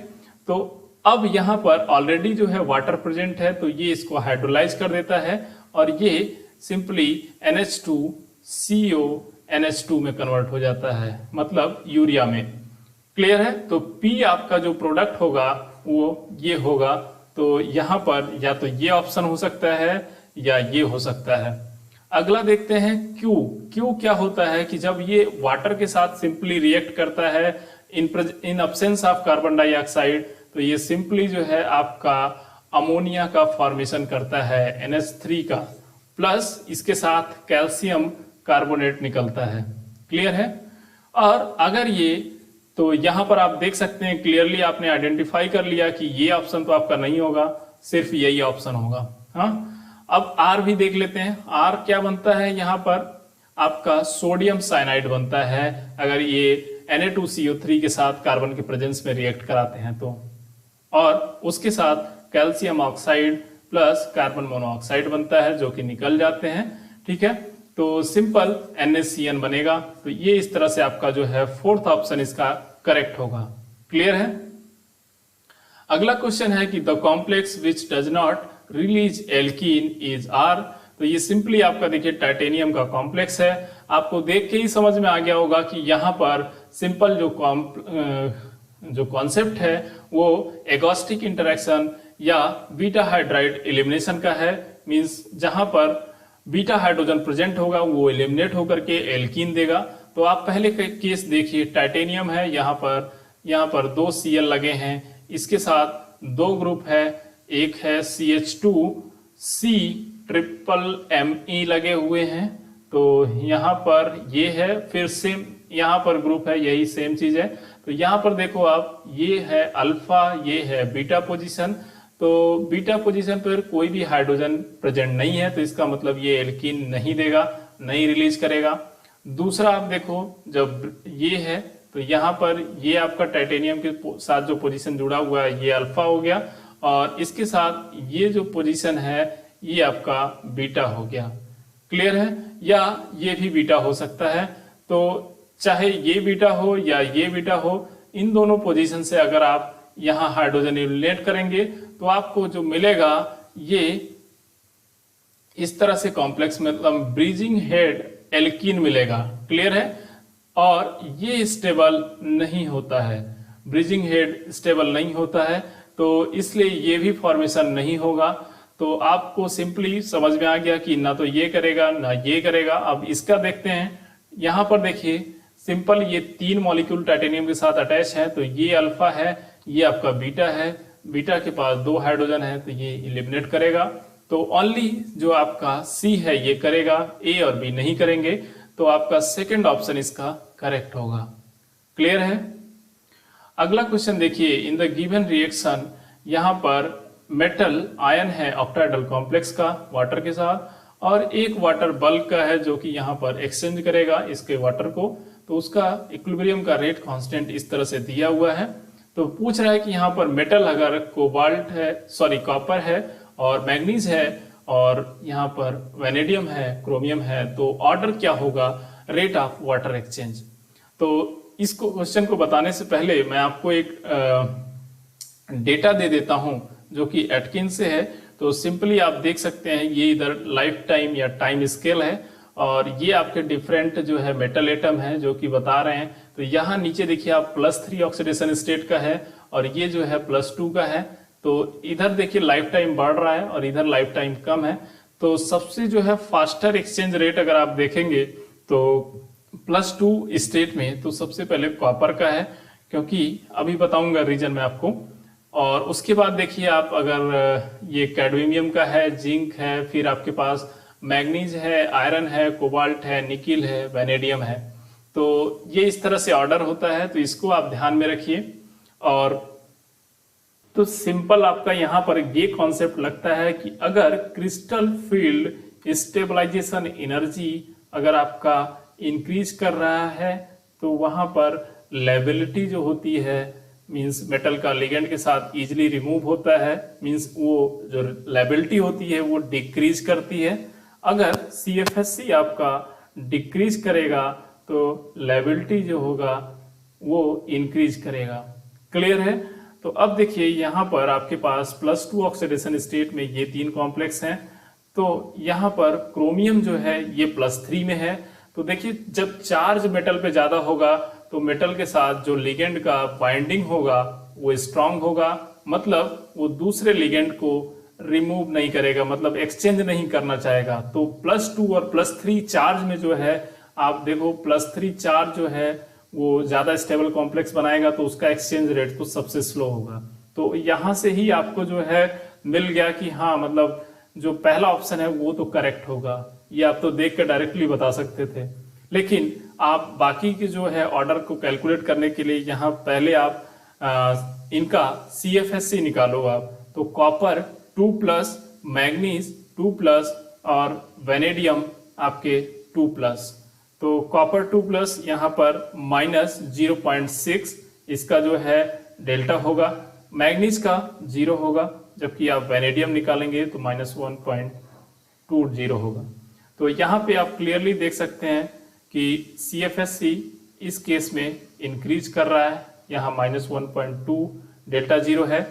S1: तो अब यहाँ पर ऑलरेडी जो है वाटर प्रेजेंट है, तो ये इसको हाइड्रोलाइज कर देता है, और ये सिंपली NH2CO NH2 में कन्वर्ट हो जाता है, मतलब यूरिया में। क्लियर है? तो P आपका जो प्रोडक्ट होगा वो ये होगा। तो यहां पर या तो ये ऑप्शन हो सकता है या ये हो सकता है। अगला देखते हैं Q। Q क्या होता है कि जब ये वाटर के साथ सिंपली रिएक्ट करता है इन अब्सेंस ऑफ कार्बन डाइऑक्साइड, तो ये सिंपली जो है आपका अमोनिया का फॉर्मेशन करता है, NH3 का, प्लस इसके साथ कैल्शियम कार्बोनेट निकलता है। क्लियर है? और अगर ये, तो यहां पर आप देख सकते हैं क्लियरली आपने आइडेंटिफाई कर लिया कि ये ऑप्शन तो आपका नहीं होगा, सिर्फ यही ऑप्शन होगा। हाँ, अब R भी देख लेते हैं। R क्या बनता है? यहाँ पर आपका सोडियम साइनाइड बनता है अगर ये Na2CO3 के साथ कार्बन के प्रेजेंस में रिएक्ट कराते हैं तो, और उसके साथ calcium oxide plus carbon monoxide बनता है जो कि निकल जाते हैं, ठीक है। तो सिंपल NaCN बनेगा। तो ये इस तरह से आपका जो है फोर्थ ऑप्शन इसका करेक्ट होगा। क्लियर है? अगला क्वेश्चन है कि the complex which does not release alkene is R। तो ये सिंपली आपका देखिए टाइटेनियम का कॉम्प्लेक्स है। आपको देख के ही समझ में आ गया होगा कि यहाँ पर सिंपल जो कॉन्सेप्ट है वो एगोस्टिक इंटरेक्शन या बीटा हाइड्राइड एलिमिनेशन का है। मींस जहां पर बीटा हाइड्रोजन प्रेजेंट होगा वो एलिमिनेट होकर के एल्कीन देगा। तो आप पहले का केस देखिए, टाइटेनियम है, यहाँ पर 2 Cl लगे हैं, इसके साथ 2 ग्रुप है, एक है CH2CMME लगे हुए हैं। तो यहाँ पर ये है, फिर सेम यहाँ पर ग्रुप है, यही सेम चीज है। तो यहाँ पर देखो आप, ये है अल्फा, ये है बीटा पोजीशन। तो बीटा पोजीशन पर कोई भी हाइड्रोजन प्रेजेंट नहीं है, तो इसका मतलब ये एल्कीन नहीं देगा, नहीं रिलीज करेगा। दूसरा आप देखो, जब ये है तो यहाँ पर ये आपका टाइटेनियम के साथ जो पोजीशन जुड़ा हुआ है ये अल्फा हो गया, और इसके साथ ये जो पोजीशन है ये आपका बीटा हो गया। क्लियर है? या ये भी बीटा हो सकता है। तो चाहे ये बीटा हो या ये बीटा हो, इन दोनों पोजीशन से अगर आप यहाँ हाइड्रोजन एलिमिनेट करेंगे तो आपको जो मिलेगा ये इस तरह से कॉम्प्लेक्स, मतलब ब्रीजिंग हेड एल्कीन मिलेगा। क्लियर है? और ये स्टेबल नहीं होता है, ब्रीजिंग हेड स्टेबल नहीं होता है, तो इसलिए ये भी फॉर्मेशन नहीं होगा। तो आपको सिंपली समझ में आ गया कि ना तो ये करेगा ना ये करेगा। अब इसका देखते हैं। यहां पर देखिए सिंपल ये 3 मॉलिक्यूल टाइटेनियम के साथ अटैच है, तो ये अल्फा है, ये आपका बीटा है, बीटा के पास 2 हाइड्रोजन है, तो ये एलिमिनेट करेगा। तो ओनली जो आपका सी है ये करेगा, ए और बी नहीं करेंगे। तो आपका सेकंड ऑप्शन इसका करेक्ट होगा। क्लियर है? अगला क्वेश्चन देखिए, इन द गिवन रिएक्शन, यहाँ पर मेटल आयन है ऑक्टाहेड्रल कॉम्प्लेक्स का वाटर के साथ, और एक वाटर बल्क का है जो कि यहाँ पर एक्सचेंज करेगा इसके वाटर को। तो उसका इक्विलिब्रियम का रेट कांस्टेंट इस तरह से दिया हुआ है। तो पूछ रहा है कि यहाँ पर मेटल अगर कोबाल्ट है, सॉरी कॉपर है और मैग्नीज है और यहाँ पर वेनेडियम है, क्रोमियम है, तो ऑर्डर क्या होगा रेट ऑफ वाटर एक्सचेंज। तो इसको क्वेश्चन को बताने से पहले मैं आपको एक डेटा दे देता हूं जो कि एटकिन से है। तो सिंपली आप देख सकते हैं ये इधर लाइफ टाइम या टाइम स्केल है और ये आपके डिफरेंट जो है मेटल एटम है जो कि बता रहे हैं। तो यहाँ नीचे देखिए आप +3 ऑक्सीडेशन स्टेट का है और ये जो है +2 का है। तो इधर देखिए लाइफ टाइम बढ़ रहा है और इधर लाइफ टाइम कम है। तो सबसे जो है फास्टर एक्सचेंज रेट अगर आप देखेंगे तो +2 स्टेट में तो सबसे पहले कॉपर का है, क्योंकि अभी बताऊंगा रीजन में आपको। और उसके बाद देखिए आप अगर ये कैडमियम का है, जिंक है, फिर आपके पास मैग्नीज है, आयरन है, कोबाल्ट है, निकिल है, वेनेडियम है। तो ये इस तरह से ऑर्डर होता है, तो इसको आप ध्यान में रखिए। और तो सिंपल आपका यहाँ पर ये कॉन्सेप्ट लगता है कि अगर क्रिस्टल फील्ड स्टेबलाइजेशन एनर्जी अगर आपका इंक्रीज कर रहा है तो वहां पर लेबिलिटी जो होती है, मींस मेटल का लिगेंड के साथ इजीली रिमूव होता है, मींस वो जो लेबिलिटी होती है वो डिक्रीज करती है। अगर CFSC आपका डिक्रीज करेगा तो लेबिलिटी जो होगा वो इंक्रीज करेगा। क्लियर है? तो अब देखिए यहाँ पर आपके पास +2 ऑक्सीडेशन स्टेट में ये 3 कॉम्प्लेक्स हैं। तो यहाँ पर क्रोमियम जो है ये +3 में है। तो देखिए जब चार्ज मेटल पे ज्यादा होगा तो मेटल के साथ जो लिगेंड का बाइंडिंग होगा वो स्ट्रांग होगा, मतलब वो दूसरे लिगेंड को रिमूव नहीं करेगा, मतलब एक्सचेंज नहीं करना चाहेगा। तो +2 और +3 चार्ज में जो है आप देखो +3 चार्ज जो है वो ज्यादा स्टेबल कॉम्प्लेक्स बनाएगा तो उसका एक्सचेंज रेट तो सबसे स्लो होगा। तो यहां से ही आपको जो है मिल गया कि हाँ मतलब जो पहला ऑप्शन है वो तो करेक्ट होगा। ये आप तो देख कर डायरेक्टली बता सकते थे, लेकिन आप बाकी के जो है ऑर्डर को कैलकुलेट करने के लिए यहाँ पहले आप इनका CFSC निकालो आप। तो कॉपर 2+, मैग्नीज 2+ और वेनेडियम आपके 2+। तो कॉपर 2+ यहाँ पर -0.6 इसका जो है डेल्टा होगा, मैग्नीज का 0 होगा, जबकि आप वेनेडियम निकालेंगे तो -1.20 होगा। तो यहाँ पे आप क्लियरली देख सकते हैं कि CFSC इस केस में इंक्रीज कर रहा है, यहाँ -1.2 डेल्टा 0 है।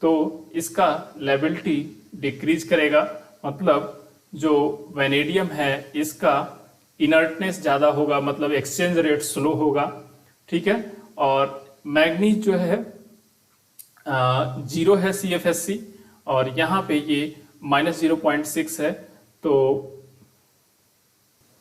S1: तो इसका लेबिलिटी डिक्रीज करेगा, मतलब जो वेनेडियम है इसका इनर्टनेस ज्यादा होगा, मतलब एक्सचेंज रेट स्लो होगा। ठीक है, और मैग्नीज जो है 0 है CFSC और यहाँ पे ये -0.6 है। तो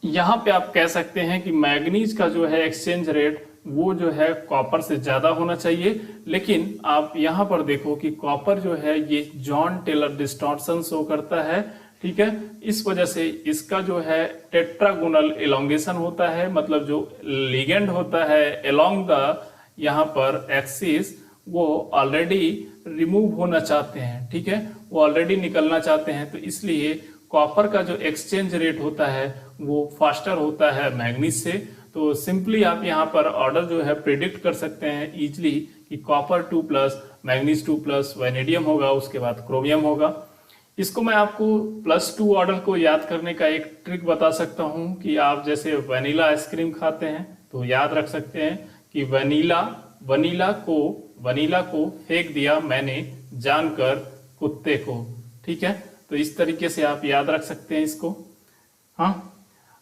S1: यहाँ पे आप कह सकते हैं कि मैग्नीज का जो है एक्सचेंज रेट वो जो है कॉपर से ज्यादा होना चाहिए। लेकिन आप यहाँ पर देखो कि कॉपर जो है ये जॉन टेलर डिस्टॉर्शन शो करता है। ठीक है, इस वजह से इसका जो है टेट्रागोनल एलोंगेशन होता है, मतलब जो लिगेंड होता है एलोंग द यहाँ पर एक्सिस वो ऑलरेडी रिमूव होना चाहते हैं। ठीक है, वो ऑलरेडी निकलना चाहते हैं, तो इसलिए कॉपर का जो एक्सचेंज रेट होता है वो फास्टर होता है मैग्नीज से। तो सिंपली आप यहाँ पर ऑर्डर जो है प्रिडिक्ट कर सकते हैं इजिली कि कॉपर 2+, मैग्नीज 2+, वेनेडियम होगा, उसके बाद क्रोमियम होगा। इसको मैं आपको +2 ऑर्डर को याद करने का एक ट्रिक बता सकता हूँ कि आप जैसे वनीला आइसक्रीम खाते हैं तो याद रख सकते हैं कि वनीला को फेंक दिया मैंने जानकर कुत्ते को। ठीक है, तो इस तरीके से आप याद रख सकते हैं इसको। हाँ,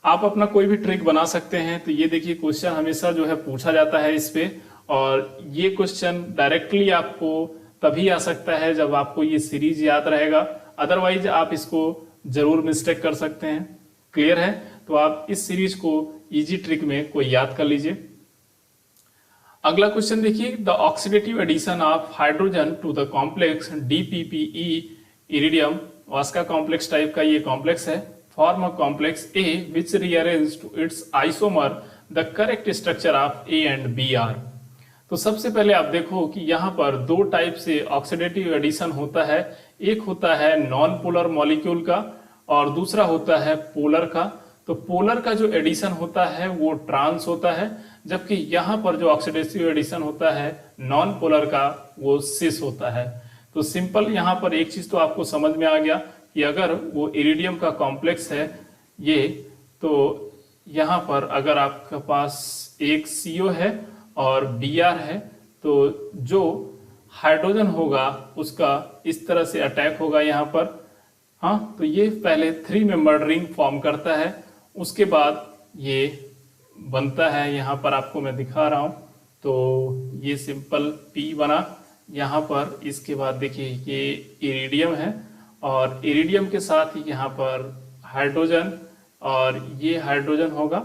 S1: आप अपना कोई भी ट्रिक बना सकते हैं। तो ये देखिए क्वेश्चन हमेशा जो है पूछा जाता है इस पे, और ये क्वेश्चन डायरेक्टली आपको तभी आ सकता है जब आपको ये सीरीज याद रहेगा, अदरवाइज आप इसको जरूर मिस्टेक कर सकते हैं। क्लियर है? तो आप इस सीरीज को इजी ट्रिक में कोई याद कर लीजिए। अगला क्वेश्चन देखिए, the oxidative addition of hydrogen to the complex DPPE iridium Vaska complex type का ये कॉम्प्लेक्स है, form a complex A which rearrange to its isomer the correct structure of A and B are। तो सबसे पहले आप देखो कि यहाँ पर 2 टाइप से ऑक्सीडेटिव एडिशन होता है। एक होता है नॉन पोलर मॉलिक्यूल का और दूसरा होता है पोलर का। तो पोलर का जो एडिशन होता है वो ट्रांस होता है, जबकि यहाँ पर जो ऑक्सीडेटिव एडिशन होता है नॉन पोलर का वो सिस होता है। तो सिंपल यहाँ पर एक चीज तो आपको समझ में आ गया कि अगर वो इरिडियम का कॉम्प्लेक्स है ये, तो यहाँ पर अगर आपके पास एक CO है और Br है, तो जो हाइड्रोजन होगा उसका इस तरह से अटैक होगा यहाँ पर। हाँ, तो ये पहले 3 मेंबर्ड रिंग फॉर्म करता है, उसके बाद ये बनता है, यहाँ पर आपको मैं दिखा रहा हूँ। तो ये सिंपल P बना यहाँ पर। इसके बाद देखिए ये इरिडियम है और इरिडियम के साथ ही यहाँ पर हाइड्रोजन, और ये हाइड्रोजन होगा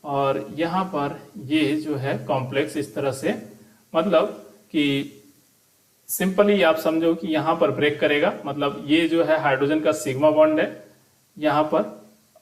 S1: और यहाँ पर ये जो है कॉम्प्लेक्स इस तरह से, मतलब कि सिंपली आप समझो कि यहाँ पर ब्रेक करेगा, मतलब ये जो है हाइड्रोजन का सिग्मा बॉन्ड है यहाँ पर,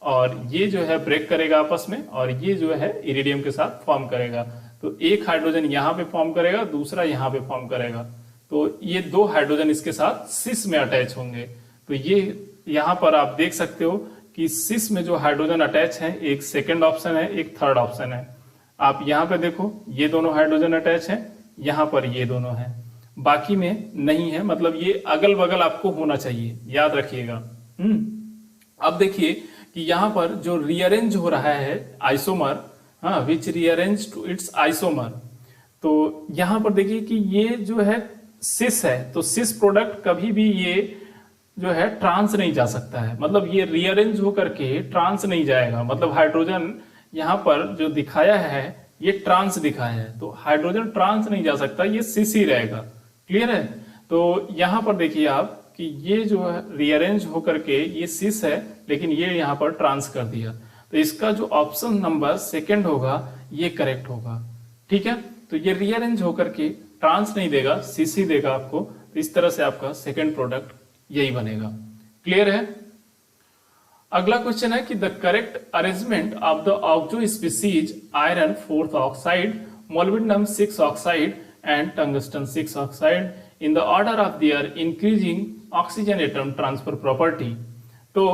S1: और ये जो है ब्रेक करेगा आपस में, और ये जो है इरिडियम के साथ फॉर्म करेगा। तो एक हाइड्रोजन यहाँ पे फॉर्म करेगा, दूसरा यहाँ पे फॉर्म करेगा, तो ये 2 हाइड्रोजन इसके साथ सिस में अटैच होंगे। तो ये यहाँ पर आप देख सकते हो कि सिस में जो हाइड्रोजन अटैच है, एक सेकंड ऑप्शन है, एक थर्ड ऑप्शन है। आप यहाँ पे देखो ये दोनों हाइड्रोजन अटैच है, यहाँ पर ये दोनों है, बाकी में नहीं है, मतलब ये अगल बगल आपको होना चाहिए, याद रखिएगा। अब देखिए कि यहाँ पर जो रीअरेंज हो रहा है आइसोमर, हाँ, विच रीअरेंज टू इट्स आइसोमर, तो यहाँ पर देखिए कि ये जो है सिस है, तो सिस प्रोडक्ट कभी भी ये जो है ट्रांस नहीं जा सकता है, मतलब ये रीअरेंज होकर के ट्रांस नहीं जाएगा। मतलब हाइड्रोजन यहाँ पर जो दिखाया है ये ट्रांस दिखाया है, तो हाइड्रोजन ट्रांस नहीं जा सकता, ये सिस ही रहेगा। क्लियर है? तो यहाँ पर देखिए आप कि ये जो है रीअरेंज होकर के ये सिस है, लेकिन ये यहाँ पर ट्रांस कर दिया, तो इसका जो ऑप्शन नंबर सेकंड होगा ये करेक्ट होगा। ठीक है, तो ये रीअरेंज होकर के ट्रांस नहीं देगा, सिस ही देगा आपको। तो इस तरह से आपका सेकंड प्रोडक्ट यही बनेगा। क्लियर है? अगला क्वेश्चन है कि the correct arrangement of the oxo species iron 4th oxide, molybdenum 6 oxide and tungsten 6 oxide in the order of their increasing oxygen atom transfer property. तो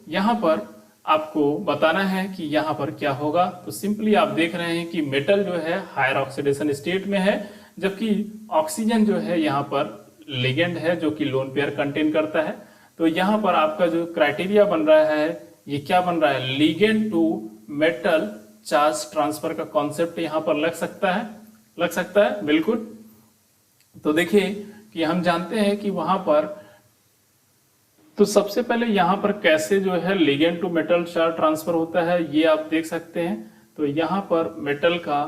S1: यहाँ पर आपको बताना है कि यहाँ पर क्या होगा। तो सिंपली आप देख रहे हैं कि मेटल जो है हायर ऑक्सीडेशन स्टेट में है, जबकि ऑक्सीजन जो है यहाँ पर लिगेंड है जो कि लोन पेयर कंटेन करता है। तो यहाँ पर आपका जो क्राइटेरिया बन रहा है ये क्या बन रहा है, ligand to metal charge transfer का कॉन्सेप्ट यहाँ पर लग सकता है बिल्कुल। तो देखिए कि हम जानते हैं कि वहां पर, तो सबसे पहले यहाँ पर कैसे जो है ligand to metal charge transfer होता है ये आप देख सकते हैं। तो यहाँ पर मेटल का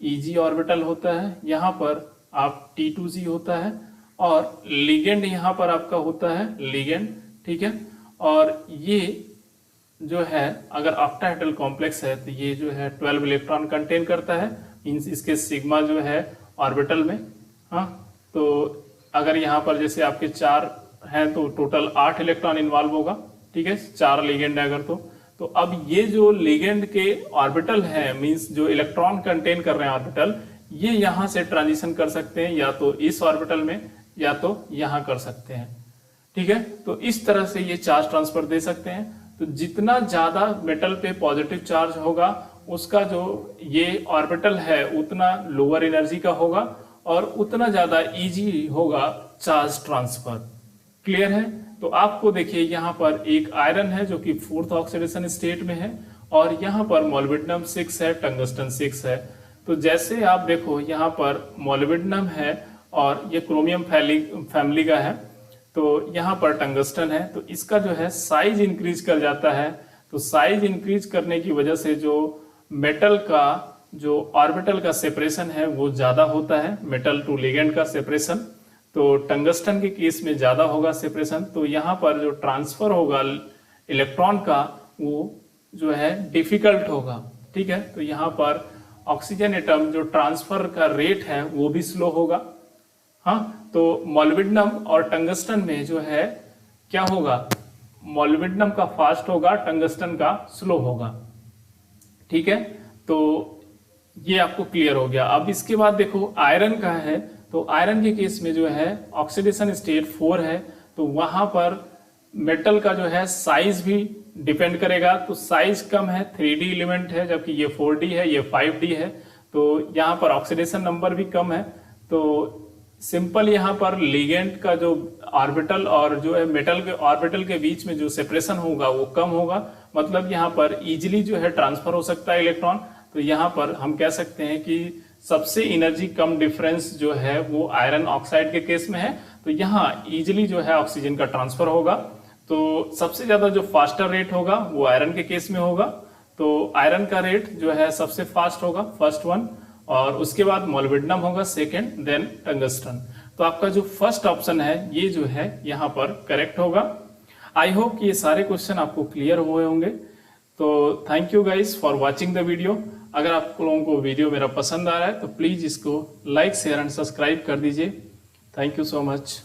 S1: Eg ऑर्बिटल होता है, यहाँ पर आप T2G होता है, और लिगेंड यहाँ पर आपका होता है लिगेंड। ठीक है, और ये जो है अगर ऑक्टाहेड्रल कॉम्प्लेक्स है तो ये जो है 12 इलेक्ट्रॉन कंटेन करता है, मींस इसके सिग्मा जो है ऑर्बिटल में। हाँ, तो अगर यहाँ पर जैसे आपके 4 हैं तो टोटल 8 इलेक्ट्रॉन इन्वॉल्व होगा। ठीक है, 4 लिगेंड है अगर तो अब ये जो लिगेंड के ऑर्बिटल है, मींस जो इलेक्ट्रॉन कंटेन कर रहे हैं ऑर्बिटल, ये यहाँ से ट्रांजिशन कर सकते हैं, या तो इस ऑर्बिटल में या तो यहाँ कर सकते हैं। ठीक है, तो इस तरह से ये चार्ज ट्रांसफर दे सकते हैं। तो जितना ज्यादा मेटल पे पॉजिटिव चार्ज होगा उसका जो ये ऑर्बिटल है उतना लोअर एनर्जी का होगा और उतना ज्यादा इजी होगा चार्ज ट्रांसफर। क्लियर है? तो आपको देखिए यहाँ पर एक आयरन है जो कि 4th ऑक्सीडेशन स्टेट में है, और यहाँ पर मोलिब्डेनम 6 है, टंगस्टन 6 है। तो जैसे आप देखो यहाँ पर मोलिब्डेनम है और ये क्रोमियम फैमिली का है, तो यहाँ पर टंगस्टन है, तो इसका जो है साइज इंक्रीज कर जाता है। तो साइज इंक्रीज करने की वजह से जो मेटल का जो ऑर्बिटल का सेपरेशन है वो ज्यादा होता है, मेटल टू लिगेंड का सेपरेशन। तो टंगस्टन के केस में ज्यादा होगा सेपरेशन, तो यहाँ पर जो ट्रांसफर होगा इलेक्ट्रॉन का वो जो है डिफिकल्ट होगा। ठीक है, तो यहाँ पर ऑक्सीजन एटम जो ट्रांसफर का रेट है वो भी स्लो होगा। हाँ, तो मोलिब्डेनम और टंगस्टन में जो है क्या होगा, मोलिब्डेनम का फास्ट होगा, टंगस्टन का स्लो होगा। ठीक है, तो ये आपको क्लियर हो गया। अब इसके बाद देखो आयरन का है, तो आयरन के केस में जो है ऑक्सीडेशन स्टेट 4 है, तो वहां पर मेटल का जो है साइज भी डिपेंड करेगा। तो साइज कम है, 3D एलिमेंट है, जबकि ये 4D है, ये 5D है। तो यहाँ पर ऑक्सीडेशन नंबर भी कम है। तो सिंपल यहाँ पर लिगेंड का जो ऑर्बिटल और जो है मेटल के ऑर्बिटल के बीच में जो सेपरेशन होगा वो कम होगा, मतलब यहाँ पर इजिली जो है ट्रांसफर हो सकता है इलेक्ट्रॉन। तो यहाँ पर हम कह सकते हैं कि सबसे एनर्जी कम डिफरेंस जो है वो आयरन ऑक्साइड के केस में है। तो यहाँ इजिली जो है ऑक्सीजन का ट्रांसफर होगा। तो सबसे ज्यादा जो फास्टर रेट होगा वो आयरन के केस में होगा। तो आयरन का रेट जो है सबसे फास्ट होगा, फर्स्ट वन, और उसके बाद मोलिब्डेनम होगा सेकेंड, देन टंगस्टन। तो आपका जो फर्स्ट ऑप्शन है ये जो है यहाँ पर करेक्ट होगा। आई होप कि ये सारे क्वेश्चन आपको क्लियर हुए होंगे। तो thank you guys for watching the video. अगर आप लोगों को वीडियो मेरा पसंद आ रहा है तो प्लीज इसको लाइक शेयर एंड सब्सक्राइब कर दीजिए। Thank you so much.